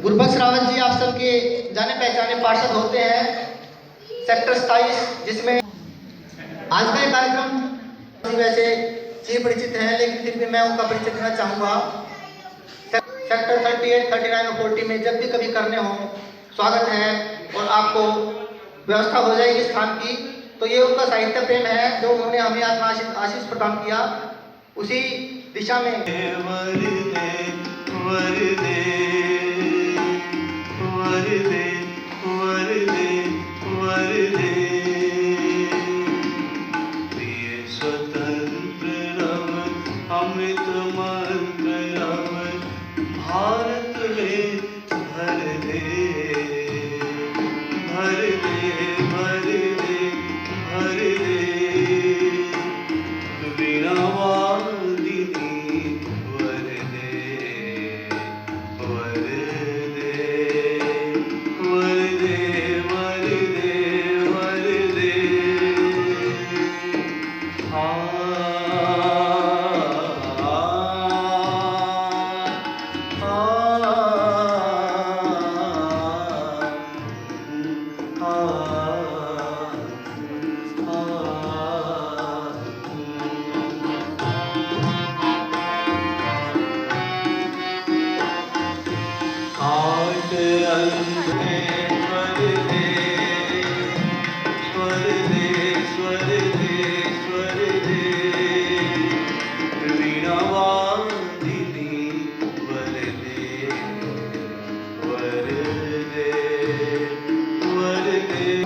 गुरबख्श रावत जी आप सबके जाने पहचाने पार्षद होते हैं सेक्टर 27, जिसमें आज का ये कार्यक्रम वैसे जी परिचित हैं, लेकिन फिर भी मैं उनका परिचय देना चाहूँगा। सेक्टर 38, 39 और 40 में जब भी कभी करने हो स्वागत है और आपको व्यवस्था हो जाएगी स्थान की। तो ये उनका साहित्य प्रेम है जो उन्होंने हमें आशीष प्रदान किया, उसी दिशा में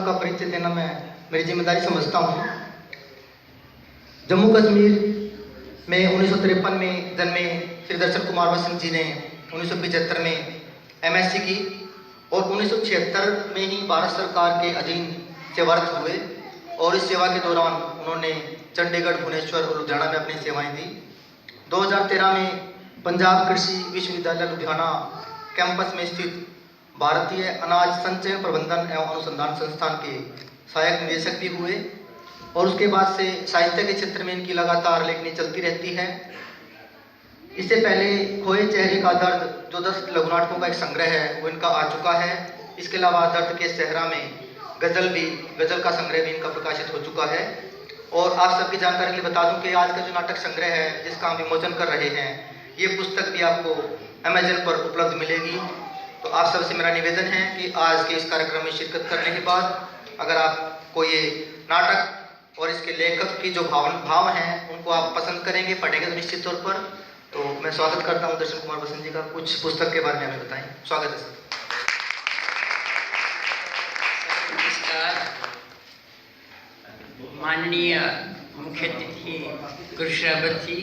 का परिचय देना मैं मेरी जिम्मेदारी समझता हूँ। जम्मू कश्मीर में 1953 में जन्मे श्री दर्शन कुमार वसंत जी ने 1975 में एमएससी की और 1976 में ही भारत सरकार के अधीन सेवारत हुए और इस सेवा के दौरान उन्होंने चंडीगढ़, भुवनेश्वर और लुधियाना में अपनी सेवाएं दी। 2013 में पंजाब कृषि विश्वविद्यालय लुधियाना कैंपस में स्थित भारतीय अनाज संचयन प्रबंधन एवं अनुसंधान संस्थान के सहायक निदेशक भी हुए और उसके बाद से साहित्य के क्षेत्र में इनकी लगातार लेखनी चलती रहती है। इससे पहले खोए चेहरे का दर्द जो 10 लघु नाटकों का एक संग्रह है वो इनका आ चुका है। इसके अलावा दर्द के सहरा में गजल का संग्रह भी इनका प्रकाशित हो चुका है। और आप सबकी जानकारी के लिए बता दूं कि आज का जो नाटक संग्रह है जिसका हम विमोचन कर रहे हैं, ये पुस्तक भी आपको अमेजन पर उपलब्ध मिलेगी। तो आप सबसे मेरा निवेदन है कि आज के इस कार्यक्रम में शिरकत करने के बाद अगर आपको ये नाटक और इसके लेखक की जो भाव हैं उनको आप पसंद करेंगे, पढ़ेंगे तो निश्चित तौर पर। तो मैं स्वागत करता हूँ दर्शन कुमार वसंत जी का, कुछ पुस्तक के बारे में हमें बताएं। स्वागत है सर। नमस्कार। माननीय मुख्य अतिथि गुरबख्श रावत जी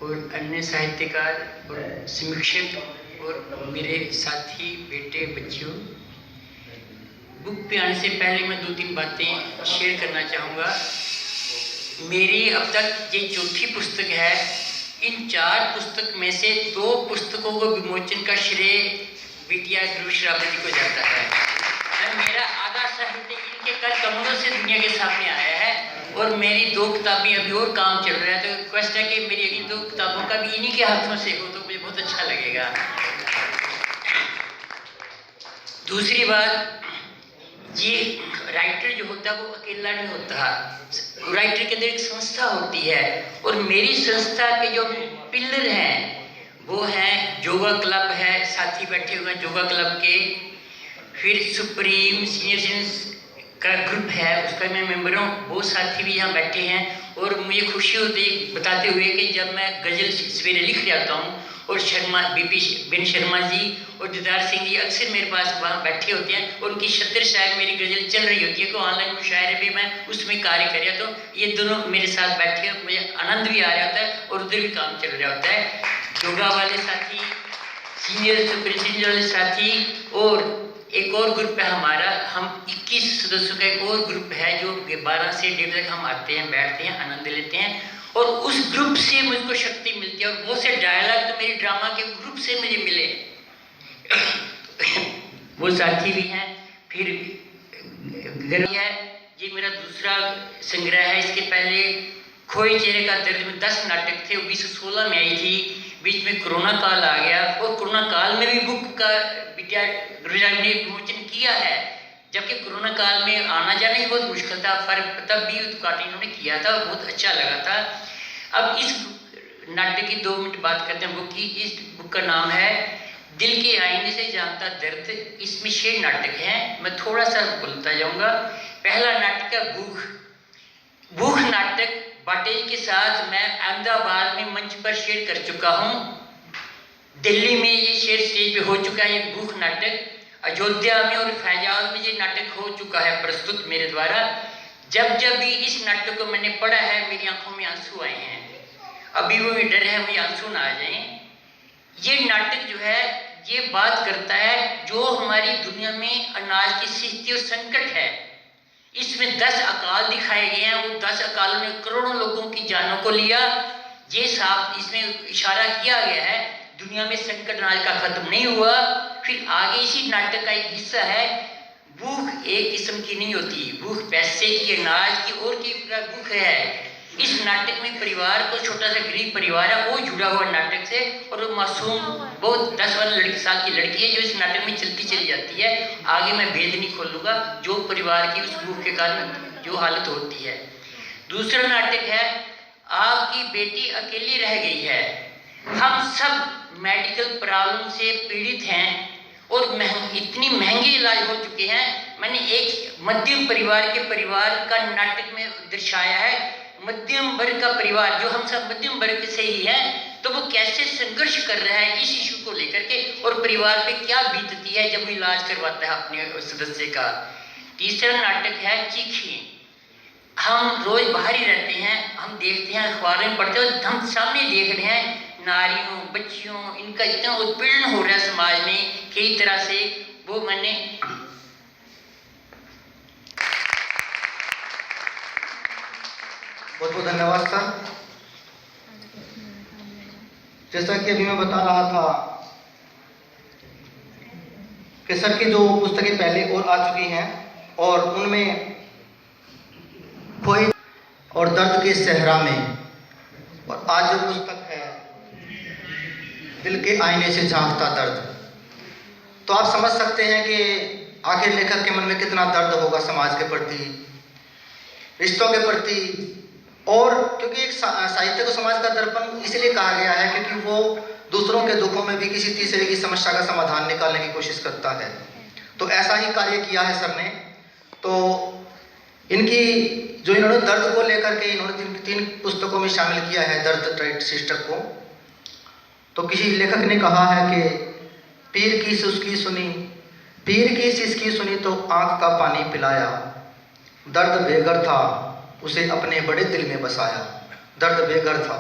और अन्य साहित्यकार और समीक्षक और मेरे साथी बेटे बच्चों, बुक पे आने से पहले मैं 2-3 बातें शेयर करना चाहूँगा। मेरी अब तक ये चौथी पुस्तक है। इन 4 पुस्तक में से 2 पुस्तकों को विमोचन का श्रेय बिटिया गुरबख्श रावत जी को जाता है। मेरा आधा साहित्य इनके कर कमरों से दुनिया के सामने आया है और मेरी 2 किताबें अभी और काम चल रहा है। तो रिक्वेस्ट है कि मेरी अगली 2 किताबों का भी इन्हीं के हाथों से हो तो मुझे बहुत अच्छा लगेगा। दूसरी बात, ये राइटर जो होता है वो अकेला नहीं होता। राइटर के अंदर एक संस्था होती है और मेरी संस्था के जो पिलर हैं वो हैं योगा क्लब है, साथी बैठे हुए हैं योगा क्लब के, फिर सुप्रीम सीनियर सिटीजन का ग्रुप है उसका मैं मेंबर हूँ, वो साथी भी यहाँ बैठे हैं। और मुझे खुशी होती है बताते हुए कि जब मैं गज़ल सवेरे लिख जाता हूँ और बीपी शर्मा जी और दीदार सिंह जी अक्सर मेरे पास वहाँ बैठे होते हैं और उनकी 70 शायद मेरी गज़ल चल रही होती है तो ऑनलाइन मुशायरे भी मैं उसमें कार्य कर रहा, तो ये दोनों मेरे साथ बैठे हैं, मुझे आनंद भी आ रहा होता है और उधर भी काम चल रहा होता है। योगा वाले साथी, सीनियर सुपरिटेंडेंट वाले साथी और एक और ग्रुप है हमारा, हम 21 सदस्यों का एक और ग्रुप है जो 12 से 1:30 तक हम आते हैं, बैठते हैं, आनंद लेते हैं और उस ग्रुप से मुझको शक्ति मिलती है। और वो से डायलॉग तो मेरी ड्रामा के ग्रुप से मुझे मिले वो साथी भी हैं। फिर है ये मेरा दूसरा संग्रह है। इसके पहले खोए चेहरे का दर्द में 10 नाटक थे, 2016 में आई थी। बीच में कोरोना काल आ गया और कोरोना काल में भी बुक का गुरुराज ने विमोचन किया है, जबकि कोरोना काल में आना जाना ही बहुत मुश्किल था, पर तब भी उद्घाटन इन्होंने किया था, बहुत अच्छा लगा था। अब इस नाटक की 2 मिनट बात करते हैं बुक की। इस बुक का नाम है दिल के आईने से जानता दर्द। इसमें 6 नाटक हैं, मैं थोड़ा सा बोलता जाऊंगा। पहला नाटक है भूख। भूख नाटक बाटेज के साथ मैं अहमदाबाद में मंच पर शेयर कर चुका हूँ। दिल्ली में ये शेयर स्टेज पे हो चुका है ये भूख नाटक। अयोध्या में और फैजाबाद में ये नाटक हो चुका है प्रस्तुत मेरे द्वारा। जब जब भी इस नाटक को मैंने पढ़ा है मेरी आंखों में आंसू आए हैं। अभी वो डर है मुझे आंसू ना आ जाएं। ये नाटक जो है ये बात करता है जो हमारी दुनिया में अनाज की स्थिति और संकट है। इसमें 10 अकाल दिखाए गए हैं, वो 10 अकालों ने करोड़ों लोगों की जानों को लिया। ये साफ इसमें इशारा किया गया है दुनिया में संकट अनाज का खत्म नहीं हुआ। फिर आगे इसी नाटक का एक हिस्सा है भूख एक किस्म की नहीं होती, भूख पैसे की, अनाज की और की भूख है। इस नाटक में परिवार को, छोटा सा गरीब परिवार है वो जुड़ा हुआ नाटक से, और वो मासूम बहुत 10 साल की लड़की है जो इस नाटक में चलती चली जाती है। आगे मैं भेद नहीं खोलूंगा जो परिवार की उस भूख के कारण जो हालत होती है। दूसरा नाटक है आपकी बेटी अकेली रह गई है। हम सब मेडिकल प्रॉब्लम से पीड़ित हैं और इतनी महंगे इलाज हो चुके हैं। मैंने एक मध्यम परिवार के परिवार का नाटक में दर्शाया है। मध्यम वर्ग का परिवार जो हम सब मध्यम वर्ग से ही है, तो वो कैसे संघर्ष कर रहा है इस इशू को लेकर के, और परिवार पे क्या बीतती है जब वो इलाज करवाता है अपने सदस्य का। तीसरा नाटक है चीखें। हम रोज बाहर ही रहते हैं, हम देखते हैं, अखबारों में पढ़ते हैं, हम सामने देख रहे हैं नारियों, बच्चियों, इनका इतना उत्पीड़न हो रहा है समाज में कई तरह से। वो मैंने बहुत बहुत धन्यवाद सर। जैसा कि अभी मैं बता रहा था कि सर की जो पुस्तकें पहले और आ चुकी हैं और उनमें खोए और दर्द के सहरा में, और आज जो पुस्तक है दिल के आईने से झांकता दर्द, तो आप समझ सकते हैं कि आखिर लेखक के मन में कितना दर्द होगा समाज के प्रति, रिश्तों के प्रति। और क्योंकि एक साहित्य को समाज का दर्पण इसलिए कहा गया है क्योंकि वो दूसरों के दुखों में भी किसी तीसरे की समस्या का समाधान निकालने की कोशिश करता है। तो ऐसा ही कार्य किया है सर ने। तो इनकी जो इन्होंने दर्द को लेकर के इन्होंने 3 पुस्तकों में शामिल किया है दर्द राइट सिस्टर को। तो किसी लेखक ने कहा है कि पीर की सिसकी सुनी, पीर की सिसकी सुनी तो आंख का पानी पिलाया, दर्द बेघर था उसे अपने बड़े दिल में बसाया। दर्द बेघर था,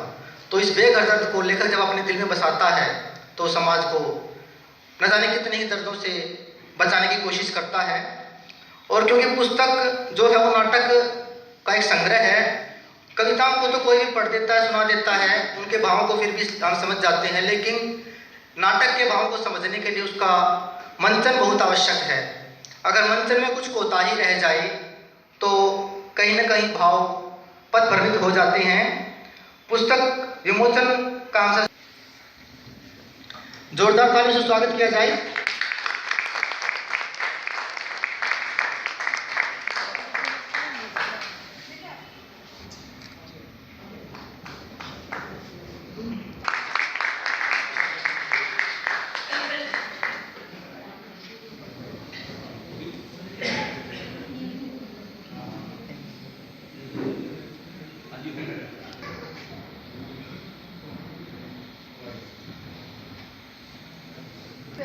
तो इस बेघर दर्द को लेकर जब अपने दिल में बसाता है तो समाज को न जाने कितने ही दर्दों से बचाने की कोशिश करता है। और क्योंकि पुस्तक जो है वो नाटक का एक संग्रह है, कविताओं को तो कोई भी पढ़ देता है, सुना देता है, उनके भावों को फिर भी हम समझ जाते हैं, लेकिन नाटक के भावों को समझने के लिए उसका मंथन बहुत आवश्यक है। अगर मंथन में कुछ कोताही रह जाए तो कहीं न कहीं भाव पथभ्रमित हो जाते हैं। पुस्तक विमोचन का हमसे जोरदार ताली से स्वागत किया जाए।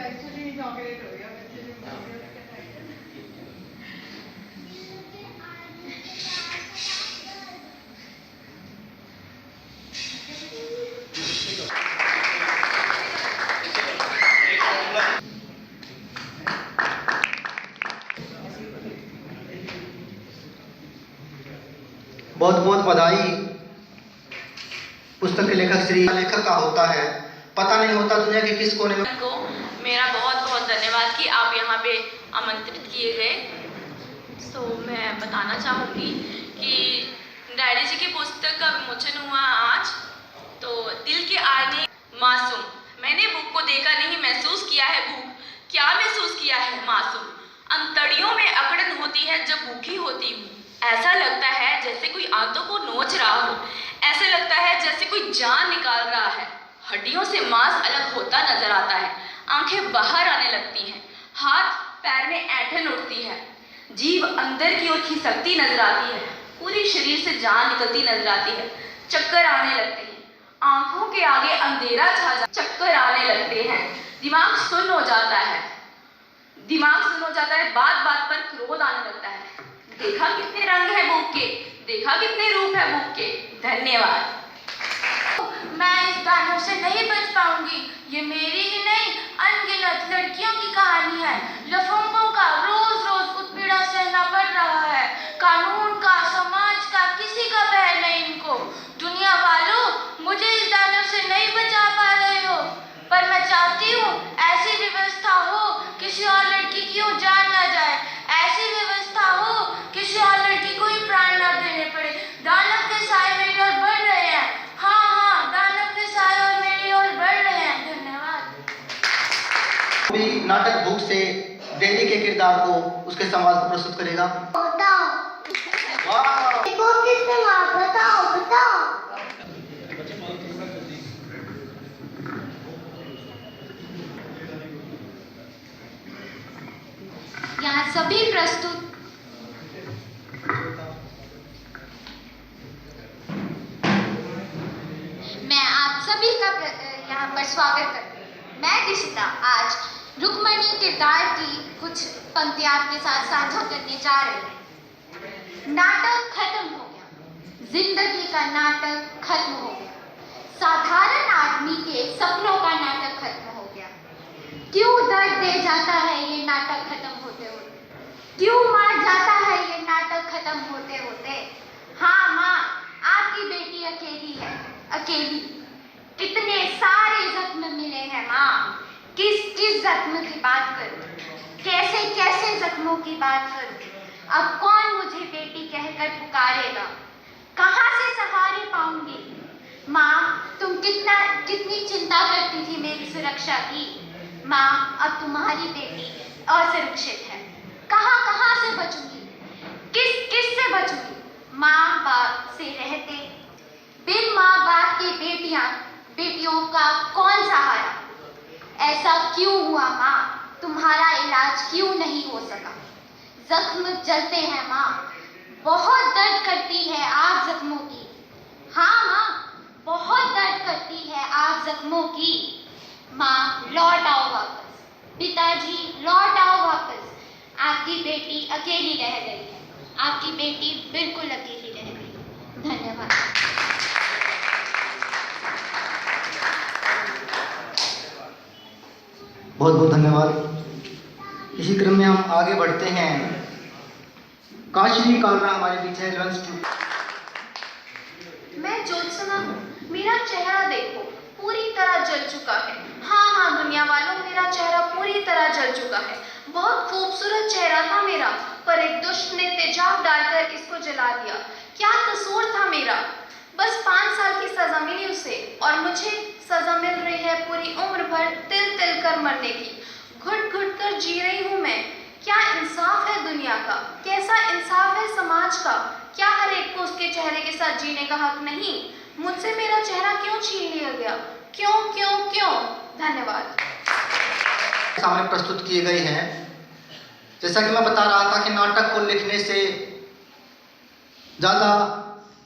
एक्चुअली इनॉग्रेट हो गया बच्चे ने बहुत बहुत बधाई। पुस्तक के लेखक श्री लेखक का होता है, पता नहीं होता दुनिया के किस कोने में। को मेरा बहुत बहुत धन्यवाद कि आप यहाँ पे आमंत्रित किए गए। सो मैं बताना चाहूँगी कि डायरी जी की पुस्तक का विमोचन हुआ आज। तो दिल के आईने मासूम। मैंने बुक को देखा नहीं, महसूस किया है बुक। क्या महसूस किया है मासूम। अंतड़ियों में अकड़न होती है जब भूखी होती हूँ। ऐसा लगता है जैसे कोई आंतों को नोच रहा हो। ऐसे लगता है जैसे कोई जान निकाल रहा है। हड्डियों से मांस अलग होता नजर आता है। आंखें बाहर आने लगती हैं। हाथ पैर में ऐंठन उठती है। जीभ अंदर की ओर खिसकती नजर आती है। पूरी शरीर से जान निकलती नजर आती है। चक्कर आने लगते हैं। आंखों के आगे अंधेरा छा जाता, चक्कर आने लगते हैं। दिमाग सुन्न हो जाता है। बात बात पर क्रोध आने लगता है। देखा कितने रंग है बुक के, देखा कितने रूप है बुक के। धन्यवाद। मैं इस दानव से नहीं बच पाऊंगी। ये मेरी ही नहीं, अनगिनत लड़कियों की कहानी है। लफंगों का रोज रोज उत्पीड़ा सहना पड़ रहा है। कानून का, समाज का, किसी का भय नहीं इनको। दुनिया वालों, मुझे इस दानव से नहीं बचा पा रहे हो, पर मैं चाहती हूँ ऐसी व्यवस्था हो किसी और लड़की की वो जान ना जाए। ऐसी व्यवस्था हो किसी और लड़की को ही प्राण ना देने पड़े। दानव के साए मेरी ओर बढ़ रहे हैं। हाँ, दानव के साए और मेरी ओर बढ़ रहे हैं। धन्यवाद। भी नाटक भूख से बेटी के किरदार को, उसके संवाद को प्रस्तुत करेगा। बताओ, वाह! देखो किसने मार, बताओ बताओ। यहाँ सभी प्रस्तुत मैं आप सभी का यहाँ पर स्वागत करती हूँ। मैं दिशिता आज रुक्मणी किरदार की कुछ पंक्तियाँ आपके साथ साझा करने जा रही हूँ। नाटक खत्म हो गया, जिंदगी का नाटक खत्म हो गया, साधारण आदमी के सपनों का नाटक खत्म हो गया। क्यों दर्द दे जाता है ये नाटक खत्म होते होते, क्यों मार जाता है ये नाटक खत्म होते होते। हाँ माँ, आपकी बेटी अकेली है, अकेली। कितने सारे जख्म मिले हैं माँ, किस किस जख्म की बात करूं, कैसे कैसे जख्मों की बात करूं। अब कौन मुझे बेटी कहकर पुकारेगा, कहाँ से सहारे पाऊंगी। माँ, तुम कितनी चिंता करती थी मेरी सुरक्षा की। माँ, अब तुम्हारी बेटी असुरक्षित है। कहाँ कहाँ से बचूंगी, किस किस से बचूंगी। माँ बाप से रहते, बिन माँ बाप की बेटियों का कौन सहारा। ऐसा क्यों हुआ माँ, तुम्हारा इलाज क्यों नहीं हो सका। जख्म जलते हैं माँ, बहुत दर्द करती है आग जख्मों की। हाँ माँ, बहुत दर्द करती है आग जख्मों की। माँ, लौट आओ वापस, पिताजी लौट आओ वापस। आपकी बेटी अकेली रह गई है, आपकी बेटी बिल्कुल अकेली रह गई। धन्यवाद। बहुत बहुत धन्यवाद। इसी क्रम में हम आगे बढ़ते हैं। काशिनी कालरा हमारे पीछे है, लंच टू। मैं ज्योत्सना हूँ, मेरा चेहरा देखो पूरी तरह जल चुका है। हाँ, दुनिया वालों, मेरा चेहरा पूरी तरह जल चुका है। बहुत खूबसूरत चेहरा था मेरा, पर एक दुष्ट ने तेजाब डालकर इसको जला दिया। क्या कसूर था मेरा। बस 5 साल की सजा मिली उसे, और मुझे सजा मिल रही है पूरी उम्र भर तिल तिल कर मरने की। घुट घुट कर जी रही हूँ मैं। क्या इंसाफ है दुनिया का, कैसा इंसाफ है समाज का। क्या हर एक को उसके चेहरे के साथ जीने का हक नहीं। मुझसे मेरा चेहरा क्यों छीन लिया गया, क्यों क्यों क्यों। धन्यवाद। सामने प्रस्तुत किए गए हैं। जैसा कि मैं बता रहा था कि नाटक को लिखने से ज़्यादा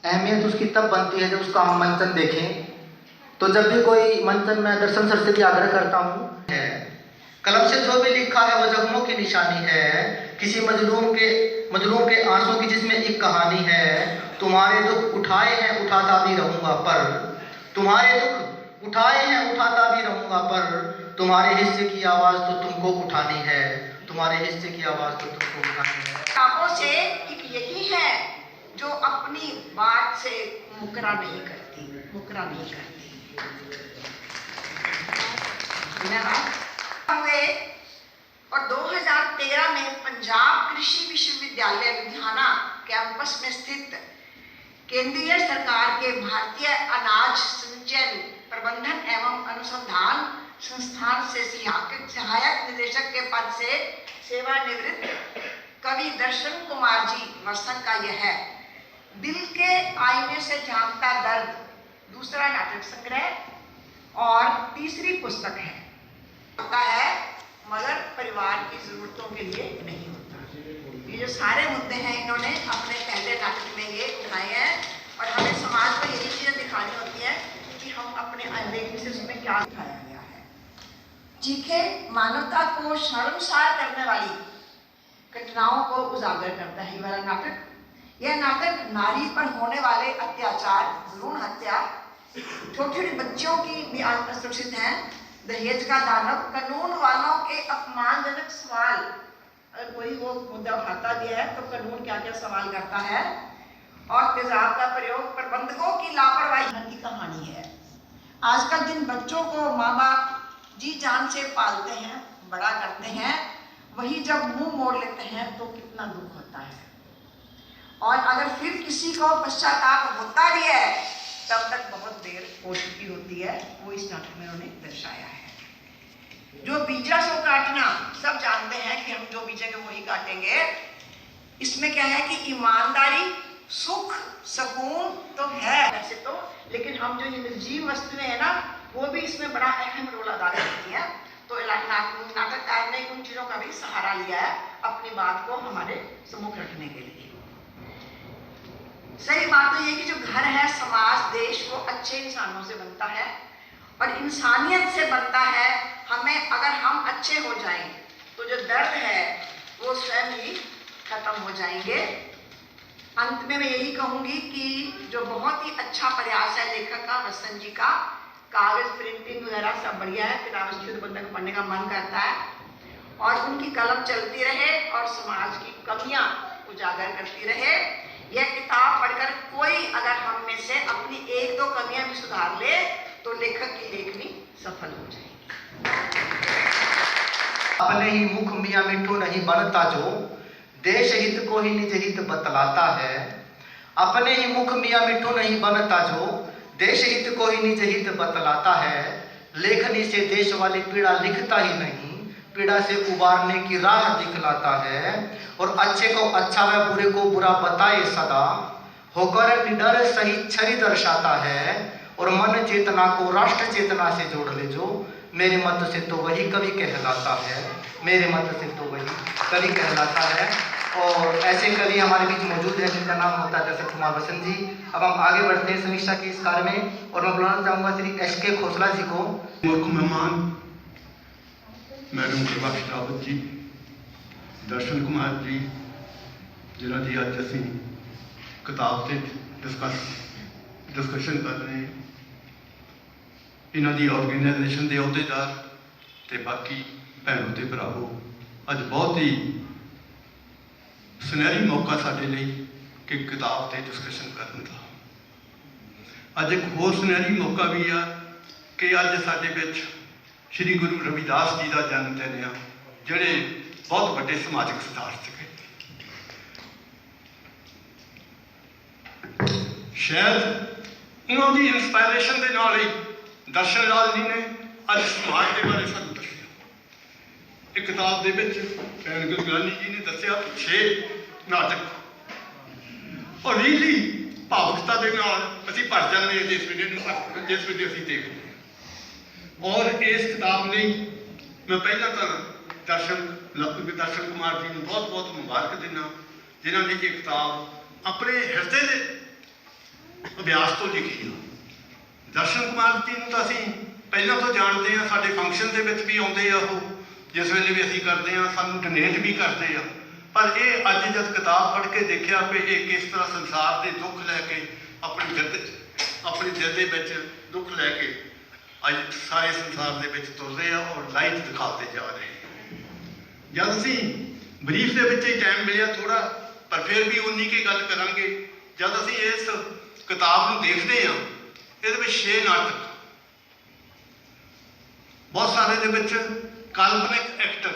अहमियत उसकी तब बनती है जब उसका हम मंचन देखें। तो जब भी कोई मंचन, मैं दर्शन सर से भी आग्रह करता हूँ, कलम से जो भी लिखा है वो जख्मों की निशानी है। किसी मजलूम के आंसू की जिसमें एक कहानी है। तुम्हारे दुख उठाए हैं उठाता भी रहूंगा पर, तुम्हारे दुख उठाए हैं उठाता भी रहूंगा पर, तुम्हारे हिस्से की आवाज़ तो तुमको उठानी है, तुम्हारे हिस्से की आवाज़ तो तुमको उठानी है। किताबों से एक यही है जो अपनी बात से मुकरा नहीं करती। हुए और 2013 में पंजाब कृषि विश्वविद्यालय लुधियाना कैंपस में स्थित केंद्रीय सरकार के भारतीय अनाज संचयन प्रबंधन एवं अनुसंधान संस्थान से सहायक निदेशक के पद से सेवानिवृत्त कवि दर्शन कुमार जी वर्षन का यह है दिल के आईने से झांकता दर्द दूसरा नाटक संग्रह और तीसरी पुस्तक है। होता है मगर परिवार की जरूरतों के लिए नहीं होता। ये जो सारे मुद्दे हैं इन्होंने अपने पहले नाटक में ये उठाए हैं और हमें समाज को यही चीजें दिखानी होती है कि हम अपने अनदेखी से उसमें क्या दिखाया गया है। चीखे मानवता को शर्मसार करने वाली घटनाओं को उजागर करता है ये वाला नाटक। यह नाटक नारी पर होने वाले अत्याचार, भ्रूण हत्या, छोटी छोटी बच्चियों की भी असुरक्षित हैं, दहेज का दानव, कानून वालों के अपमानजनक सवाल, अगर कोई वो मुद्दा उठाता भी है तो कानून क्या क्या सवाल करता है, और तेजाब का प्रयोग, प्रबंधकों की लापरवाही की कहानी है। आजकल जिन बच्चों को माँ बाप जी जान से पालते हैं, बड़ा करते हैं, वही जब मुंह मोड़ लेते हैं तो कितना दुख होता है। और अगर फिर किसी को पश्चाताप होता भी है तब तक बहुत देर हो चुकी होती है। वो इस नाटक में उन्होंने दर्शाया है। जो बीजा सो काटना, सब जानते हैं कि हम जो बीजेंगे वही काटेंगे। इसमें क्या है कि ईमानदारी, सुख, सुकून तो है वैसे तो, लेकिन हम जो ये निर्जीव वस्तुएं हैं ना, वो भी इसमें बड़ा अहम रोल अदा करती हैं। तो नाटककार ने उन चीजों का भी सहारा लिया है अपनी बात को हमारे सम्मुख रखने के लिए। सही बात तो ये कि जो घर है, समाज, देश वो अच्छे इंसानों से बनता है और इंसानियत से बनता है। हमें अगर हम अच्छे हो जाएं तो जो दर्द है वो स्वयं ही खत्म हो जाएंगे। अंत में मैं यही कहूंगी कि जो बहुत ही अच्छा प्रयास है लेखक का, वसंत जी का, कागज प्रिंटिंग वगैरह सब बढ़िया है, किताब शुद्ध बंदा को पढ़ने का मन करता है और उनकी कलम चलती रहे और समाज की कमियां उजागर करती रहे। यह किताब पढ़कर कोई अगर हम में से अपनी एक दो कमियां भी सुधार ले तो लेखक की लेखनी सफल हो जाएगी। अपने ही मुख मियाँ मिठू नहीं बनता जो, देश हित को ही निज हित बतलाता है। अपने ही मुख मियाँ मिठू नहीं बनता जो, देश हित को ही निज हित बतलाता है। लेखनी से देश वाली पीड़ा लिखता ही नहीं, पीड़ा से उबारने की राह दिखलाता है। और अच्छे को अच्छा व बुरे को बुरा बताए सदा, होकर निडर सही छवि दर्शाता है। और मन चेतना को राष्ट्र चेतना से जोड़ ले जो, मेरे मत से तो वही कवि कहलाता है। मेरे मत से तो वही कवि कहलाता है। और ऐसे कवि हमारे बीच मौजूद हैं जिनका नाम होता है दर्शन कुमार वसंत जी। अब हम आगे बढ़ते हैं समीक्षा के इस कार्य में और मैं बुलाना चाहूँगा श्री SK खोसला जी को। मुख्य मेहमान मैडम प्रभाष रावत जी, दर्शन कुमार जी, जिन्हों की अज असी किताब से डिस्कशन कर रहे हैं, इन्हों की ऑर्गेनाइजेशन के अहदेदार तो बाकी भैनों ते भरावो, अज बहुत ही सुनहरी मौका साडे लिए कि किताब से डिस्कशन करने का। अज एक होर सुनहरी मौका भी आ कि अज साडे विच श्री गुरु रविदास जी का जन्मदिन आ, जिहड़े बहुत बड़े समाजिक सुधारक थे। शायद उन्होंने इंस्पायरेशन के नाल ही दर्शन लाल जी ने अज समाज के बारे सानू दस्सिया। एक किताब के विच भैन गुरगानी जी ने दस्सिया 6 नाटक और रीली भावुकता के नाल असीं भर जाते हैं जिस वीडियो असीं देखते हैं। और इस किताब लिए मैं पहला तो दर्शन कुमार जी को बहुत बहुत मुबारक देना, जिन्होंने ये किताब अपने हृदय के अभ्यास तो लिखी है। दर्शन कुमार जी को तो असीं पहलों तो जानते हैं, साडे फंक्शन के विच भी आउंदे आ, वो जिस वेले भी असीं करते हैं सानूं डोनेट भी करते हैं। पर ये अज जब किताब पढ़ के देखा कि ये किस तरह संसार के दुख लैके अपनी दिल के विच दुख लैके अज सारे संसार के विच तुर रहे हैं और लाइट दिखाते जा रहे हैं। जब असीं ब्रीफ के विच ही टाइम मिलिया थोड़ा, पर फिर भी उन्नी की गल करांगे। जब असीं इस किताब को देखते हैं, ये 6 नाटक, बहुत सारे दे विच काल्पनिक एक्टर,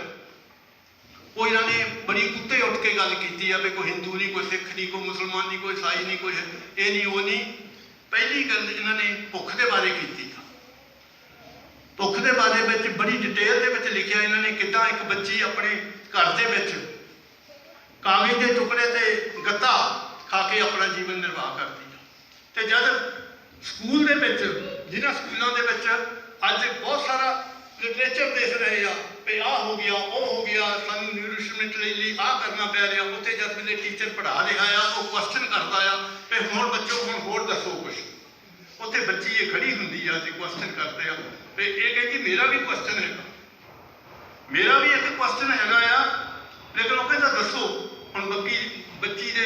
वो इन्होंने बड़ी उत्ते उठ के गल की है भी कोई हिंदू नहीं, कोई सिख नहीं, कोई मुसलमान नहीं, कोई ईसाई नहीं, कोई ये नहीं वो नहीं। पहली गल इन्होंने भुख के बारे की ਭੁੱਖ ਦੇ ਬਾਰੇ ਵਿੱਚ ਬੜੀ ਡਿਟੇਲ ਦੇ ਵਿੱਚ ਲਿਖਿਆ ਇਹਨਾਂ ਨੇ, ਕਿੱਦਾਂ ਇੱਕ ਬੱਚੀ ਆਪਣੇ ਘਰ ਦੇ ਵਿੱਚ ਕਾਗਜ਼ ਦੇ ਟੁਕੜੇ ਤੇ ਗੱਤਾ ਖਾ ਕੇ ਆਪਣਾ ਜੀਵਨ ਨਿਰਵਾਹ ਕਰਦੀ ਹੈ। ਤੇ ਜਦ ਸਕੂਲ ਦੇ ਵਿੱਚ, ਜਿਨ੍ਹਾਂ ਸਕੂਲਾਂ ਦੇ ਵਿੱਚ ਅੱਜ ਬਹੁਤ ਸਾਰਾ ਲਿਟਰੇਚਰ ਦੇਖ ਰਹੇ ਆ ਵੀ ਆਹ ਹੋ ਗਿਆ, ਉਹ ਹੋ ਗਿਆ, ਸਾਨੂੰ ਨਿਊਟ੍ਰੀਸ਼ਨਮੈਂਟ ਲਈ ਆਹ ਕਰਨਾ ਪੈ ਰਿਹਾ, ਉੱਥੇ ਜਦ ਵੇਲੇ ਟੀਚਰ ਪੜ੍ਹਾ ਰਿਹਾ ਆ ਉਹ ਕੁਐਸਚਨ ਕਰਦਾ ਆ ਵੀ ਹੁਣ ਬੱਚੋ ਹੁਣ ਹੋਰ ਦੱਸੋ ਕੁਛ। ਉੱਥੇ ਬੱਚੀ ਇਹ ਖੜੀ ਹੁੰਦੀ ਆ ਤੇ ਕੁਐਸਚਨ ਕਰਦੇ ਆ ਤੇ ਇਹ ਕਹਿੰਦੀ ਮੇਰਾ ਵੀ ਕੁਐਸਚਨ ਹੈਗਾ, ਮੇਰਾ ਵੀ ਇੱਕ ਕੁਐਸਚਨ ਹੈਗਾ ਆ। ਲੇਕਿਨ ਉਹ ਕਹਿੰਦਾ ਦੱਸੋ। ਹੁਣ ਬੱਚੀ ਦੇ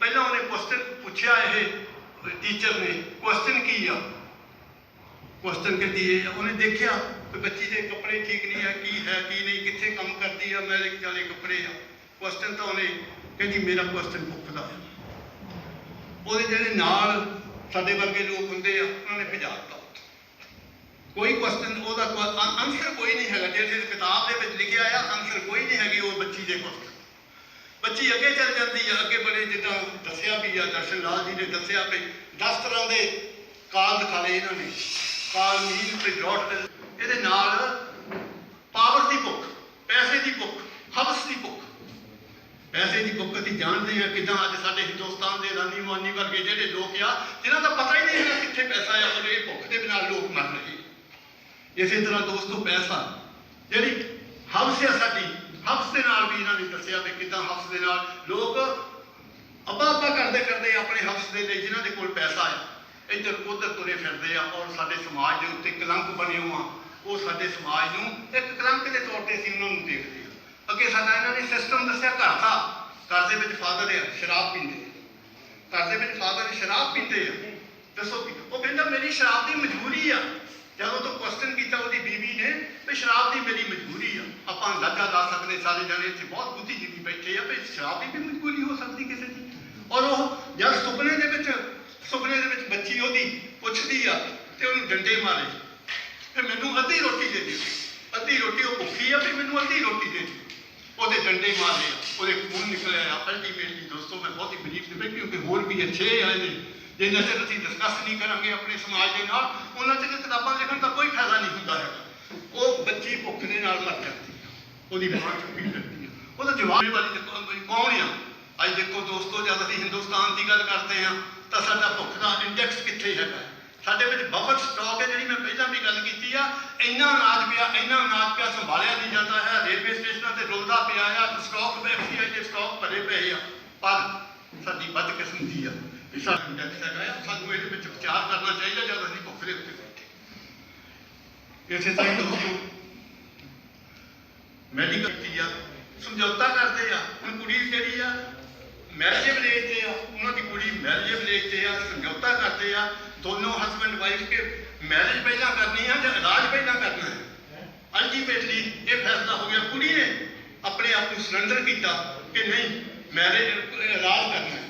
ਪਹਿਲਾਂ ਉਹਨੇ ਕੁਐਸਚਨ ਪੁੱਛਿਆ, ਇਹ ਟੀਚਰ ਨੇ ਕੁਐਸਚਨ ਕੀ ਆ, ਕੁਐਸਚਨ ਕਹਿੰਦੀ ਹੈ ਉਹਨੇ ਦੇਖਿਆ ਕਿ ਬੱਚੀ ਦੇ ਕੱਪੜੇ ਠੀਕ ਨਹੀਂ ਹੈ, ਕੀ ਹੈ ਕੀ ਨਹੀਂ, ਕਿੱਥੇ ਕੰਮ ਕਰਦੀ ਆ, ਮੇਰੇ ਵਾਲੇ ਕੱਪੜੇ ਆ। ਕੁਐਸਚਨ ਤਾਂ ਉਹਨੇ ਕਹਿੰਦੀ ਮੇਰਾ ਕੁਐਸਚਨ ਭੁੱਖ ਦਾ ਹੈ। ਉਹਦੇ ਜਿਹੜੇ ਨਾਲ ਸਾਡੇ ਵਰਗੇ ਲੋਕ ਹੁੰਦੇ ਆ ਉਹਨਾਂ ਨੇ ਭਜਾ ਦਿੱਤਾ। ਕੋਈ ਕੁਐਸਚਨ ਉਹਦਾ ਆਨਸਰ ਕੋਈ ਨਹੀਂ ਹੈਗਾ, ਜਿਹੜੇ ਕਿਤਾਬ ਦੇ ਵਿੱਚ ਲਿਖਿਆ ਆ ਆਨਸਰ ਕੋਈ ਨਹੀਂ ਹੈਗੀ ਉਹ ਬੱਚੀ ਦੇ ਕੁਐਸਚਨ। ਬੱਚੀ ਅੱਗੇ ਚੱਲ ਜਾਂਦੀ ਆ, ਅੱਗੇ ਬੜੇ ਜਿੱਦਾਂ ਦੱਸਿਆ ਵੀ ਆ, ਦਰਸ਼ਨ ਲਾਲ ਜੀ ਨੇ ਦੱਸਿਆ ਵੀ 10 ਤਰ੍ਹਾਂ ਦੇ ਕਾਲ ਦਿਖਾ ਲਏ ਇਹਨਾਂ ਨੇ, ਕਾਲ ਨੀਂਦ ਤੇ ਡਰਾਟ। ਇਹਦੇ ਨਾਲ ਪਾਵਰ ਦੀ ਭੁੱਖ, ਪੈਸੇ ਦੀ ਭੁੱਖ, ਹਵਸ ਦੀ ਭੁੱਖ। ਪੈਸੇ ਦੀ ਭੁੱਖ ਅਸੀਂ ਜਾਣਦੇ ਹਾਂ ਕਿੱਦਾਂ ਅੱਜ ਸਾਡੇ ਹਿੰਦੁਸਤਾਨ ਦੇ ਰਾਨੀ ਮੁਆਨੀ ਵਰਗੇ ਜਿਹੜੇ ਲੋਕ ਆ ਜਿਨ੍ਹਾਂ ਦਾ ਪਤਾ ਹੀ ਨਹੀਂ ਹੈਗਾ ਕਿੱਥੇ ਪੈਸਾ ਆ, ਔਰ ਇਹ ਭੁੱਖ ਦੇ ਬਿਨਾਂ ਲੋਕ ਮਰ ਰਹੇ। ਇਸੇ ਤਰ੍ਹਾਂ ਦੋਸਤੋ ਪੈਸਾ ਜਿਹੜੀ ਹਵਸ ਆ ਸਾਡੀ, ਹਵਸ ਦੇ ਨਾਲ ਵੀ ਇਹਨਾਂ ਨੇ ਦੱਸਿਆ ਵੀ ਕਿੱਦਾਂ ਹਵਸ ਦੇ ਨਾਲ ਲੋਕ ਅੱਬਾ ਕਰਦੇ ਕਰਦੇ ਆਪਣੇ ਹਵਸ ਦੇ ਲਈ, ਜਿਨ੍ਹਾਂ ਦੇ ਕੋਲ ਪੈਸਾ ਆ, ਇੱਧਰ ਉੱਧਰ ਤੁਰੇ ਫਿਰਦੇ ਆ ਔਰ ਸਾਡੇ ਸਮਾਜ ਦੇ ਉੱਤੇ ਕਲੰਕ ਬਣੇ ਹੋਆ। ਉਹ ਸਾਡੇ ਸਮਾਜ ਨੂੰ ਇੱਕ ਕਲੰਕ ਦੇ ਤੌਰ ਤੇ ਅਸੀਂ ਉਹਨਾਂ ਨੂੰ ਦੇਖਦੇ ਹਾਂ। ਅੱਗੇ ਸਾਡਾ ਇਹਨਾਂ ਨੇ ਸਿਸਟਮ ਦੱਸਿਆ ਘਰ ਦਾ। ਘਰ ਦੇ ਵਿੱਚ ਫਾਦਰ ਆ ਸ਼ਰਾਬ ਪੀਂਦੇ, ਘਰ ਦੇ ਵਿੱਚ ਫਾਦਰ ਸ਼ਰਾਬ ਪੀਂਦੇ ਆ। ਦੱਸੋ ਕੀ? ਉਹ ਕਹਿੰਦਾ ਮੇਰੀ ਸ਼ਰਾਬ ਦੀ ਮਜਬੂਰੀ ਆ। ਜਦੋਂ ਤੋਂ ਕੁਐਸਚਨ ਕੀਤਾ ਉਹਦੀ ਬੀਵੀ ਨੇ ਵੀ ਸ਼ਰਾਬ ਦੀ ਮੇਰੀ ਮਜਬੂਰੀ ਆ। ਆਪਾਂ ਅੰਦਾਜ਼ਾ ਲਾ ਸਕਦੇ ਸਾਰੇ ਜਾਣੇ ਇੱਥੇ ਬਹੁਤ ਬੁੱਧੀਜੀਵੀ ਬੈਠੇ ਆ ਵੀ ਸ਼ਰਾਬ ਦੀ ਵੀ ਮਜਬੂਰੀ ਹੋ ਸਕਦੀ ਕਿਸੇ ਦੀ। ਔਰ ਉਹ ਜਦ ਸੁਪਨੇ ਦੇ ਵਿੱਚ ਬੱਚੀ ਉਹਦੀ ਪੁੱਛਦੀ ਆ ਤੇ ਉਹਨੂੰ ਡੰਡੇ ਮਾਰੇ ਫਿਰ ਮੈਨੂੰ ਅੱਧੀ ਰੋਟੀ ਦੇ ਦਿਓ, ਅੱਧੀ ਰੋਟੀ ਉਹ ਭੁੱਖੀ ਆ ਵੀ ਮੈਨੂੰ ਅੱਧੀ ਰੋਟੀ ਦੇ ਦਿਓ। ਉਹਦੇ ਡੰਡੇ ਮਾਰੇ ਆ, ਉਹਦੇ ਖੂਨ ਨਿਕਲਿਆ ਆ। ਅਲਟੀਮੇਟਲੀ ਦੋਸਤੋ ਮੈਂ ਬਹੁਤ ਹੀ ਬਲੀਵ ਦੇ ਵਿੱਚ, ਕਿਉਂਕਿ ਹੋਰ ਵੀ ਅੱਛੇ ਆਏ ਨੇ ਜਿੰਨਾ ਚਿਰ ਅਸੀਂ ਡਿਸਕਸ ਨਹੀਂ ਕਰਾਂਗੇ ਆਪਣੇ ਸਮਾਜ ਦੇ ਨਾਲ, ਉਹਨਾਂ ਚਿਰ ਕਿਤਾਬਾਂ ਲਿਖਣ ਦਾ ਕੋਈ ਫਾਇਦਾ ਨਹੀਂ ਹੁੰਦਾ ਹੈਗਾ। ਉਹ ਬੱਚੀ ਭੁੱਖ ਦੇ ਨਾਲ ਮਰ ਜਾਂਦੀ ਆ, ਉਹਦੀ ਮਾਂ ਚੁੱਪੀ ਕਰਦੀ ਆ। ਉਹਦਾ ਜਵਾਬ ਵਾਲੀ ਕੌਣ ਆ? ਅੱਜ ਦੇਖੋ ਦੋਸਤੋ, ਜਦ ਅਸੀਂ ਹਿੰਦੁਸਤਾਨ ਦੀ ਗੱਲ ਕਰਦੇ ਹਾਂ ਤਾਂ ਸਾਡਾ ਭੁੱਖ ਦਾ ਇੰਡੈਕਸ ਕਿੱਥੇ ਹੈਗਾ? ਸਾਡੇ ਵਿੱਚ ਬਫਰ ਸਟਾਕ ਹੈ, ਜਿਹੜੀ ਮੈਂ ਪਹਿਲਾਂ ਵੀ ਗੱਲ ਕੀਤੀ ਆ। ਇੰਨਾ ਅਨਾਜ ਪਿਆ ਸੰਭਾਲਿਆ ਨਹੀਂ ਜਾਂਦਾ ਹੈ। ਰੇਲਵੇ ਸਟੇਸ਼ਨਾਂ ਤੇ ਰੁਲਦਾ ਪਿਆ ਆ, ਸਟਾਕ ਐਫਸੀਆਈ ਦੇ ਸਟਾਕ ਭਰੇ ਪਏ ਆ। ਪਰ ਸਾਡੀ ਬਦਕਿਸਮਤੀ ਆ, ਇਹ ਸਾਡਾ ਇੰਡੈਕਸ ਹੈਗਾ ਆ। ਸਾਨੂੰ ਇਹਦੇ ਵਿੱਚ ਵਿਚਾਰ ਕਰਨਾ ਚਾਹੀਦਾ ਜਦ ਅਸੀਂ ਭੁੱਖ ਦੇ ਉੱਤੇ ਬੈਠੇ। ਇਸੇ ਤਰ੍ਹਾਂ ਦੋਸਤੋ ਮੈਡੀਕਲ ਕੀ ਆ, ਸਮਝੌਤਾ ਕਰਦੇ ਆ। ਹੁਣ ਕੁੜੀ ਜਿਹੜੀ ਆ ਮੈਰਿਜੇਬਲ ਏਜ ਤੇ ਆ, ਉਹਨਾਂ ਦੀ ਕੁੜੀ ਮੈਰਿਜੇਬਲ ਏਜ ਤੇ ਆ, ਸਮਝੌਤਾ ਕਰਦੇ ਆ ਦੋਨੋਂ ਹਸਬੈਂਡ ਵਾਈਫ ਕੇ ਮੈਰਿਜ ਪਹਿਲਾਂ ਕਰਨੀ ਆ ਜਾਂ ਇਲਾਜ ਪਹਿਲਾਂ ਕਰਨਾ ਹੈ। ਅਲਟੀਮੇਟਲੀ ਇਹ ਫੈਸਲਾ ਹੋ ਗਿਆ। ਕੁੜੀ ਨੇ ਆਪਣੇ ਆਪ ਨੂੰ ਸਰੈਂਡਰ ਕੀਤਾ ਕਿ ਨਹੀਂ ਮੈਰਿਜ ਇਲਾਜ ਕਰਨਾ ਹੈ।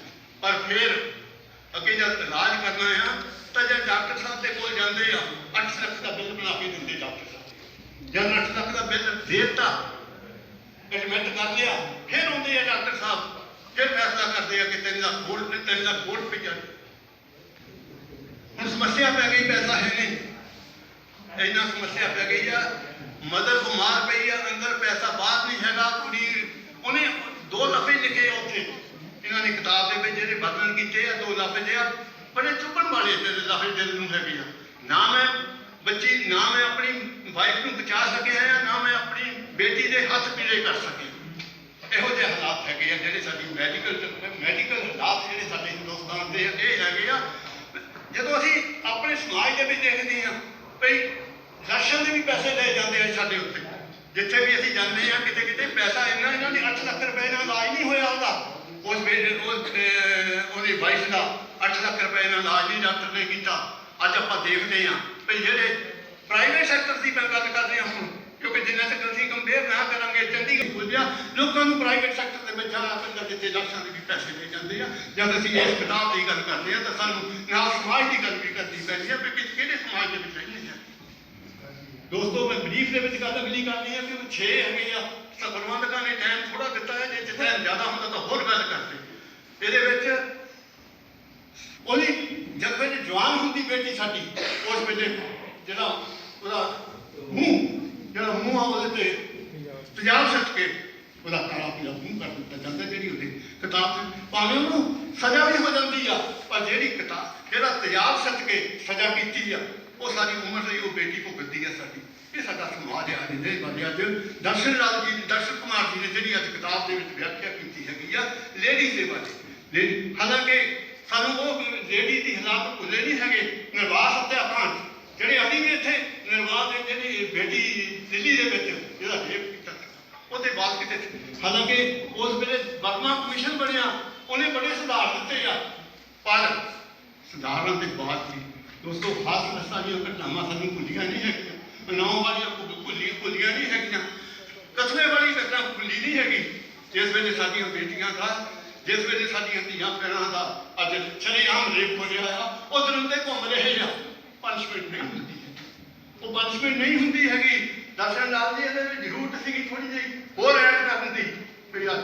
ਪਰ ਫਿਰ ਅੱਗੇ ਜਦ ਇਲਾਜ ਕਰਨਾ ਆ ਤਾਂ ਜਦ ਡਾਕਟਰ ਸਾਹਿਬ ਦੇ ਕੋਲ ਜਾਂਦੇ ਆ 8 ਲੱਖ ਦਾ ਬਿੱਲ ਬਣਾ ਕੇ ਦਿੰਦੇ ਡਾਕਟਰ ਸਾਹਿਬ। ਜਦ 8 ਲੱਖ ਦਾ ਬਿੱਲ ਦੇ ਦਿੱਤਾ, ਐਡਮਿਟ ਕਰ ਲਿਆ, ਫਿਰ ਆਉਂਦੇ ਆ ਡਾਕਟਰ ਸਾਹਿਬ, ਫਿਰ ਫੈਸਲਾ ਕਰਦੇ ਆ ਕਿ 3 ਲੱਖ ਹੋਰ ਪਈ ਜਾਣ। ਹੁਣ ਸਮੱਸਿਆ ਪੈ ਗਈ, ਪੈਸਾ ਹੈ ਨਹੀਂ, ਇੰਨਾ ਸਮੱਸਿਆ ਪੈ ਗਈ ਆ। ਮਦਰ ਬਿਮਾਰ ਪਈ ਆ, ਅੰਦਰ ਪੈਸਾ ਬਾਹਰ ਨਹੀਂ ਹੈਗਾ। ਕੁੜੀ ਉਹਨੇ 2 ਲਫ਼ਜ਼ ਲਿਖੇ ਉੱਥੇ ਇਹਨਾਂ ਨੇ ਕਿਤਾਬ ਦੇ ਵਿੱਚ ਜਿਹੜੇ ਵਰਣਨ ਕੀਤੇ ਆ। 2 ਲਫ਼ਜ਼ ਆ ਬੜੇ ਚੁੱਭਣ ਵਾਲੇ ਲਫ਼ਜ਼ ਦਿਲ ਨੂੰ ਹੈਗੇ ਆ। ਨਾ ਮੈਂ ਆਪਣੀ ਵਾਈਫ ਨੂੰ ਬਚਾ ਸਕਿਆ ਆ, ਨਾ ਮੈਂ ਆਪਣੀ ਬੇਟੀ ਦੇ ਹੱਥ ਪੀਲੇ ਕਰ ਸਕਿਆ। ਇਹੋ ਜਿਹੇ ਹਾਲਾਤ ਹੈਗੇ ਆ ਜਿਹੜੇ ਸਾਡੀ ਮੈਡੀਕਲ ਹਾਲਾਤ ਜਿਹੜੇ ਸਾਡੇ ਹਿੰਦੁਸਤਾਨ ਦੇ ਇਹ ਹੈਗੇ ਆ। ਜਦੋਂ ਅਸੀਂ ਆਪਣੇ ਸਮਾਜ ਦੇ ਵਿੱਚ ਦੇਖਦੇ ਹਾਂ ਭਈ ਰਾਸ਼ਨ ਦੇ ਵੀ ਪੈਸੇ ਲਏ ਜਾਂਦੇ ਆ ਸਾਡੇ ਉੱਤੇ। ਜਿੱਥੇ ਵੀ ਅਸੀਂ ਜਾਂਦੇ ਹਾਂ ਕਿਤੇ ਕਿਤੇ ਪੈਸਾ ਇਹਨਾਂ ਦੇ 8 ਲੱਖ ਰੁਪਏ ਨਾਲ ਇਲਾਜ ਨਹੀਂ ਹੋਇਆ ਉਹਦਾ, ਉਹਦੀ ਵਾਈਫ ਦਾ 8 ਲੱਖ ਰੁਪਏ ਨਾਲ ਇਲਾਜ ਨਹੀਂ ਡਾਕਟਰ ਨੇ ਕੀਤਾ। ਅੱਜ ਆਪਾਂ ਦੇਖਦੇ ਹਾਂ ਭਈ ਜਿਹੜੇ ਪ੍ਰਾਈਵੇਟ ਸੈਕਟਰ ਦੀ ਮੈਂ ਗੱਲ ਕਰ ਰਿਹਾ ਹੁਣ, ਕਿਉਂਕਿ ਜਿੰਨਾ ਤੱਕ ਅਸੀਂ ਕੰਪੇਅਰ ਨਾ ਕਰਾਂਗੇ ਚੰਡੀਗੜ੍ਹ ਖੁੱਲਿਆ ਲੋਕਾਂ ਨੂੰ ਪ੍ਰਾਈਵੇਟ ਸੈਕਟਰ ਦੇ ਵਿੱਚ ਜਾਣਾ ਪੈਂਦਾ ਜਿੱਥੇ ਲੱਖਾਂ ਦੇ ਵੀ ਪੈਸੇ ਲਏ ਜਾਂਦੇ ਆ। ਜਦ ਅਸੀਂ ਇਸ ਕਿਤਾਬ ਦੀ ਗੱਲ ਕਰਦੇ ਹਾਂ ਤਾਂ ਸਾਨੂੰ ਨਾਲ ਸਮਾਜ ਦੀ ਗੱਲ ਵੀ ਕਰਨੀ ਪੈਂਦੀ ਹੈ ਵੀ ਕਿਹੜੇ ਸਮਾਜ ਦੇ ਵਿੱਚ ਰਹਿੰਦੇ ਆ। ਦੋਸਤੋ ਮੈਂ ਬਰੀਫ ਦੇ ਵਿੱਚ ਗੱਲ ਅਗਲੀ ਕਰਨੀ ਹੈ ਕਿ ਉਹ 6 ਹੈਗੇ ਆ। ਪ੍ਰਬੰਧਕਾਂ ਨੇ ਟਾਈਮ ਥੋੜਾ ਦਿੱਤਾ ਹੈ, ਜੇ ਟਾਈਮ ਜ਼ਿਆਦਾ ਹੁੰਦਾ ਤਾਂ ਹੋਰ ਗੱਲ ਕਰਦੇ। ਇਹਦੇ ਵਿੱਚ ਉਹਦੀ ਜਦ ਵੇਲੇ ਜਵਾਨ ਹੁੰਦੀ ਬੇਟੀ ਸਾਡੀ, ਉਸ ਵੇਲੇ ਜਿਹੜਾ ਉਹਦਾ ਮੂੰਹ ਜਿਹੜਾ ਮੂੰਹ ਆ ਉਹਦੇ ਤੇ ਤੇਜ਼ਾਬ ਸਿੱਟ ਕੇ ਉਹਦਾ ਕਾਲਾ ਪੀਲਾ ਮੂੰਹ ਕਰ ਦਿੱਤਾ ਜਾਂਦਾ, ਜਿਹੜੀ ਉਹਦੀ ਕਿਤਾਬ 'ਚ ਭਾਵੇਂ ਉਹਨੂੰ ਸਜ਼ਾ ਵੀ ਹੋ ਜਾਂਦੀ ਆ, ਪਰ ਜਿਹੜੀ ਕਿਤਾਬ ਜਿਹੜਾ ਤੇਜ਼ਾਬ ਸਿੱਟ ਕੇ ਸਜ਼ਾ ਕੀਤੀ ਆ ਉਹ ਸਾਰੀ ਉਮਰ ਲਈ ਉਹ ਬੇਟੀ ਭੁਗਤਦੀ ਆ ਸਾਡੀ। ਇਹ ਸਾਡਾ ਸਮਾਜ ਆ ਜਿਹਦੇ ਬਾਰੇ ਅੱਜ ਦਰਸ਼ਨ ਕੁਮਾਰ ਜੀ ਨੇ ਜਿਹੜੀ ਅੱਜ ਕਿਤਾਬ ਦੇ ਵਿੱਚ ਵਿਆਖਿਆ ਕੀਤੀ ਹੈਗੀ ਆ ਲੇਡੀ ਦੇ ਬਾਰੇ। ਹਾਲਾਂਕਿ ਸਾਨੂੰ ਉਹ ਲੇਡੀ ਦੀ ਹਾਲਾਤ ਭੁੱਲੇ ਨਹੀਂ ਹੈਗੇ। ਨਿਰਵਾਹ ਸੱਤਿਆਕਾਂਡ ਜਿਹੜੇ ਅਸੀਂ ਵੀ ਇੱਥੇ ਨਿਰਵਾਹ ਦੇ ਜਿਹੜੀ ਬੇਟੀ ਦਿੱਲੀ ਦੇ ਵਿੱਚ ਜਿਹੜਾ ਰੇਪ ਕੀਤਾ ਉਹਦੇ ਬਾਅਦ ਕਿਤੇ, ਹਾਲਾਂਕਿ ਉਸ ਵੇਲੇ ਵਰਮਾ ਕਮਿਸ਼ਨ ਬਣਿਆ, ਉਹਨੇ ਬੜੇ ਸੁਧਾਰ ਦਿੱਤੇ ਆ, ਪਰ ਸੁਧਾਰਾਂ ਦੇ ਬਾਅਦ ਵੀ ਦੋਸਤੋ ਖਾਸ ਨਸਾਂ ਘਟਨਾਵਾਂ ਸਾਨੂੰ ਭੁੱਲੀਆਂ ਨਹੀਂ ਹੈਗੀਆਂ। ਨੌਂ ਵਾਲੀਆਂ ਭੁੱਲੀਆਂ ਨਹੀਂ ਹੈਗੀਆਂ। ਕਸਬੇ ਵਾਲੀ ਘਟਨਾ ਭੁੱਲੀ ਨਹੀਂ ਹੈਗੀ। ਜਿਸ ਵੇਲੇ ਸਾਡੀਆਂ ਬੇਟੀਆਂ ਦਾ, ਜਿਸ ਵੇਲੇ ਸਾਡੀਆਂ ਧੀਆਂ ਭੈਣਾਂ ਦਾ ਅੱਜ ਸ਼ਰੇਆਮ ਰੇਪ ਹੋ ਰਿਹਾ ਆ, ਉਹ ਦਰਿੰਦੇ ਘੁੰਮ ਰਹੇ ਆ, ਪਨਿਸ਼ਮੈਂਟ ਨਹੀਂ ਹੁੰਦੀ ਹੈ। ਉਹ ਪਨਿਸ਼ਮੈਂਟ ਨਹੀਂ ਹੁੰਦੀ ਹੈਗੀ। ਦਰਸ਼ਨ ਲਾਲ ਜੀ ਇਹਦੇ ਵਿੱਚ ਜ਼ਰੂਰਤ ਸੀਗੀ ਥੋੜੀ ਜਿਹੀ ਹੋਰ ਐਡ ਕਰਨ ਦੀ, ਵੀ ਅੱਜ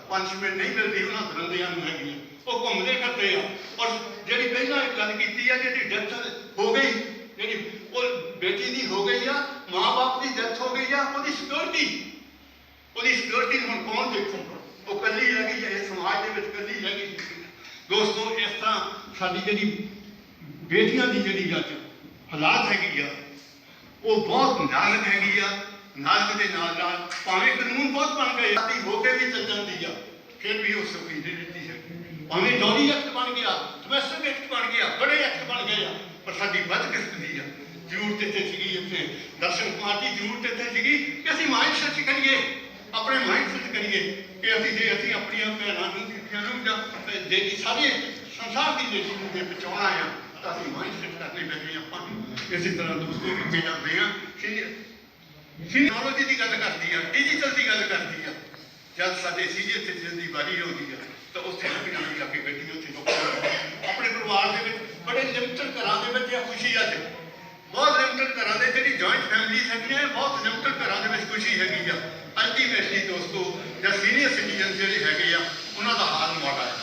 ਪਨਿਸ਼ਮੈਂਟ ਨਹੀਂ ਮਿਲਦੀ ਉਹਨਾਂ ਦਰਿੰਦਿਆਂ ਨੂੰ ਹੈਗੀ, ਉਹ ਘੁੰਮਦੇ ਫਿਰਦੇ ਆ। ਔਰ ਜਿਹੜੀ ਪਹਿਲਾਂ ਗੱਲ ਕੀਤੀ ਆ, ਜਿਹੜੀ ਡੈਥ ਹੋ ਗਈ, ਜਿਹੜੀ ਉਹ ਬੇਟੀ ਦੀ ਹੋ ਗਈ ਆ, ਮਾਂ-ਬਾਪ ਦੀ ਡੈਥ ਹੋ ਗਈ ਆ, ਉਹਦੀ ਸਿਕਿਉਰਿਟੀ ਹੁਣ ਕੌਣ ਦੇਖੂਗਾ? ਉਹ ਕੱਲੀ ਰਹਿ ਗਈ ਹੈ, ਇਸ ਸਮਾਜ ਦੇ ਵਿੱਚ ਕੱਲੀ ਰਹਿ ਗਈ। ਦੋਸਤੋ ਇਸ ਤਰ੍ਹਾਂ ਸਾਡੀ ਜਿਹੜੀ ਬੇਟੀਆਂ ਦੀ ਜਿਹੜੀ ਅੱਜ ਹਾਲਾਤ ਹੈਗੀ ਆ ਉਹ ਬਹੁਤ ਨਾਜ਼ੁਕ ਹੈਗੀ ਆ। ਨਾਜ਼ੁਕ ਦੇ ਨਾਲ ਨਾਲ ਭਾਵੇਂ ਕਾਨੂੰਨ ਬਹੁਤ ਬਣ ਗਏ, ਆਦੀ ਹੋ ਕੇ ਵੀ ਚੱਲ ਜਾਂਦੀ ਆ, ਫਿਰ ਵੀ ਉਹ ਸੁਖੀ ਨਹੀਂ ਦਿੱਤੀ ਹੈ। ਭਾਵੇਂ ਡੌਲੀ ਐਕਟ ਬਣ ਗਿਆ, ਡੋਮੈਸਟਿਕ ਐਕਟ ਬਣ ਗਿਆ, ਬੜੇ ਐਕਟ ਬਣ ਗਏ ਆ, ਪਰ ਸਾਡੀ ਬਦਕਿਸਮਤੀ ਆ। ਜ਼ਰੂਰਤ ਇੱਥੇ ਸੀਗੀ, ਇੱਥੇ ਦਰਸ਼ਨ ਕੁਮਾਰ ਦੀ ਜ਼ਰੂਰਤ ਇੱਥੇ ਸੀਗੀ ਕਿ ਅਸੀਂ ਮਾਈਂਡ ਸੈਟ ਕਰੀਏ, ਆਪਣੇ ਮਾਈਂਡ ਸੈਟ ਕਰੀਏ ਕਿ ਅਸੀਂ ਆਪਣੀਆਂ ਭੈਣਾਂ ਨੂੰ, ਬੀਬੀਆਂ ਨੂੰ ਜਾਂ ਸਾਰੇ ਸੰਸਾਰ ਦੀ ਲੇਡੀ ਨੂੰ ਜੇ ਬਚਾਉਣਾ ਆ ਤਾਂ ਅਸੀਂ ਮਾਈਂਡ ਸੈਟ ਕਰਨੇ ਪੈਣੇ ਆਪਾਂ ਨੂੰ। ਇਸੇ ਤਰ੍ਹਾਂ ਦੋਸਤੋ ਅੱਗੇ ਜਾਂਦੇ ਆ, ਟੈਕਨੋਲੋਜੀ ਦੀ ਗੱਲ ਕਰਦੀ ਆ, ਡਿਜੀਟਲ ਦੀ ਗੱਲ ਕਰਦੀ ਆ। ਜਦ ਸਾਡੇ ਸੀਨੀਅਰ ਸਿਟੀਜ਼ਨ ਦੀ ਵਾਰੀ ਆਉਂਦੀ ਆ ਤਾਂ ਉੱਥੇ ਲੱਗ ਕੇ ਬੈਠੀ, ਉੱਥੇ ਲੋਕ ਆਪਣੇ ਪਰਿਵਾਰ ਦੇ ਵਿੱਚ ਬੜੇ ਲਿਮਟਡ ਘਰਾਂ ਦੇ ਵਿੱਚ ਇਹ ਖੁਸ਼ੀ ਅੱਜ ਬਹੁਤ ਲਿਮਟਡ ਘਰਾਂ ਦੇ, ਜਿਹੜੀ ਜੁਆਇੰਟ ਫੈਮਿਲੀਜ਼ ਹੈਗੀਆਂ, ਬਹੁਤ ਲਿਮਟਡ ਘਰਾਂ ਦੇ ਵਿੱਚ ਖੁਸ਼ੀ ਹੈਗੀ ਆ। ਅਲਟੀਮੇਟਲੀ ਦੋਸਤੋ ਜਾਂ ਸੀਨੀਅਰ ਸਿਟੀਜ਼ਨ ਜਿਹੜੇ ਹੈਗੇ ਆ ਉਹਨਾਂ ਦਾ ਹਾਲ ਮਾੜਾ ਹੈ,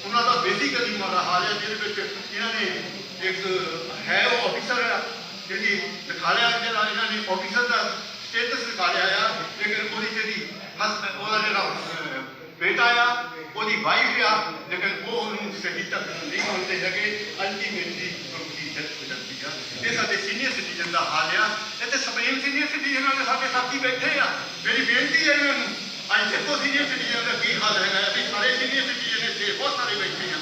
ਉਹਨਾਂ ਦਾ ਬੇਸਿਕਲੀ ਮਾੜਾ ਹਾਲ ਹੈ, ਜਿਹਦੇ ਵਿੱਚ ਇਹਨਾਂ ਨੇ ਇੱਕ ਹੈ ਉਹ ਆਫਿਸਰ ਆ, ਜਿਹੜੀ ਦਿਖਾ ਲਿਆ, ਜਿਹੜਾ ਇਹਨਾਂ ਨੇ ਆਫਿਸਰ ਦਾ ਸਟੇਟਸ ਦਿਖਾ ਲਿਆ ਆ, ਲੇਕਿਨ ਉਹਦੀ ਜਿਹੜੀ ਉਹਦਾ ਜਿਹੜਾ ਬੇਟਾ ਆ, ਉਹਦੀ ਵਾਈਫ ਆ, ਲੇਕਿਨ ਉਹ ਉਹਨੂੰ ਸਹੀ ਤੱਕ ਨਹੀਂ ਮੰਨਦੇ ਹੈਗੇ। ਅਲਟੀਮੇਟਲੀ ਉਹਦੀ ਡੈਥ ਹੋ ਜਾਂਦੀ ਆ। ਇਹ ਸਾਡੇ ਸੀਨੀਅਰ ਸਿਟੀਜ਼ਨ ਦਾ ਹਾਲ ਆ। ਇੱਥੇ ਸੁਪਰੀਮ ਸੀਨੀਅਰ ਸਿਟੀਜ਼ਨਾਂ ਦੇ ਸਾਡੇ ਸਾਥੀ ਬੈਠੇ ਆ। ਮੇਰੀ ਬੇਨਤੀ ਹੈ ਇਹਨਾਂ ਨੂੰ, ਅੱਜ ਦੇਖੋ ਸੀਨੀਅਰ ਸਿਟੀਜ਼ਨ ਦਾ ਕੀ ਹਾਲ ਹੈਗਾ। ਅਸੀਂ ਸਾਰੇ ਸੀਨੀਅਰ ਸਿਟੀਜ਼ਨ ਇੱਥੇ ਬਹੁਤ ਸਾਰੇ ਬੈਠੇ ਆ।